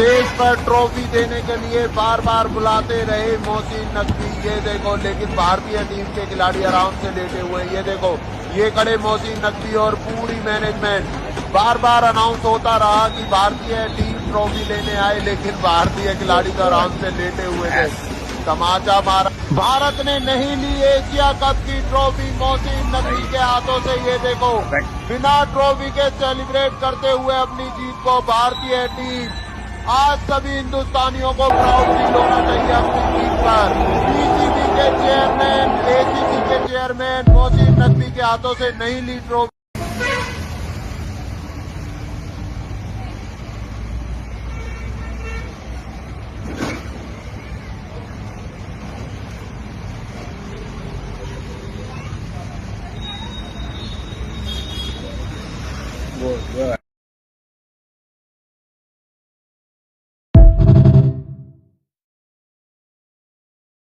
Stage पर trophy देने के लिए बार बार बुलाते रहे मोहसिन नकवी। ये देखो, लेकिन भारतीय टीम के खिलाड़ी आराम से लेटे हुए। ये देखो, ये खड़े मोहसिन नकवी और पूरी मैनेजमेंट। बार बार अनाउंस होता रहा कि भारतीय टीम ट्रॉफी लेने आए, लेकिन भारतीय खिलाड़ी तो आराम से लेटे हुए थे। तमाचा मारा। भारत ने नहीं ली एशिया कप की ट्रॉफी मोहसिन नकवी के हाथों से। ये देखो, बिना ट्रॉफी के सेलिब्रेट करते हुए अपनी जीत को भारतीय टीम। आज सभी हिंदुस्तानियों को प्राउड फील होना चाहिए अपनी जीत पर। पीसीबी के चेयरमैन, एसीसी के चेयरमैन मोहसिन नकवी के हाथों से नहीं ली ट्रॉफी।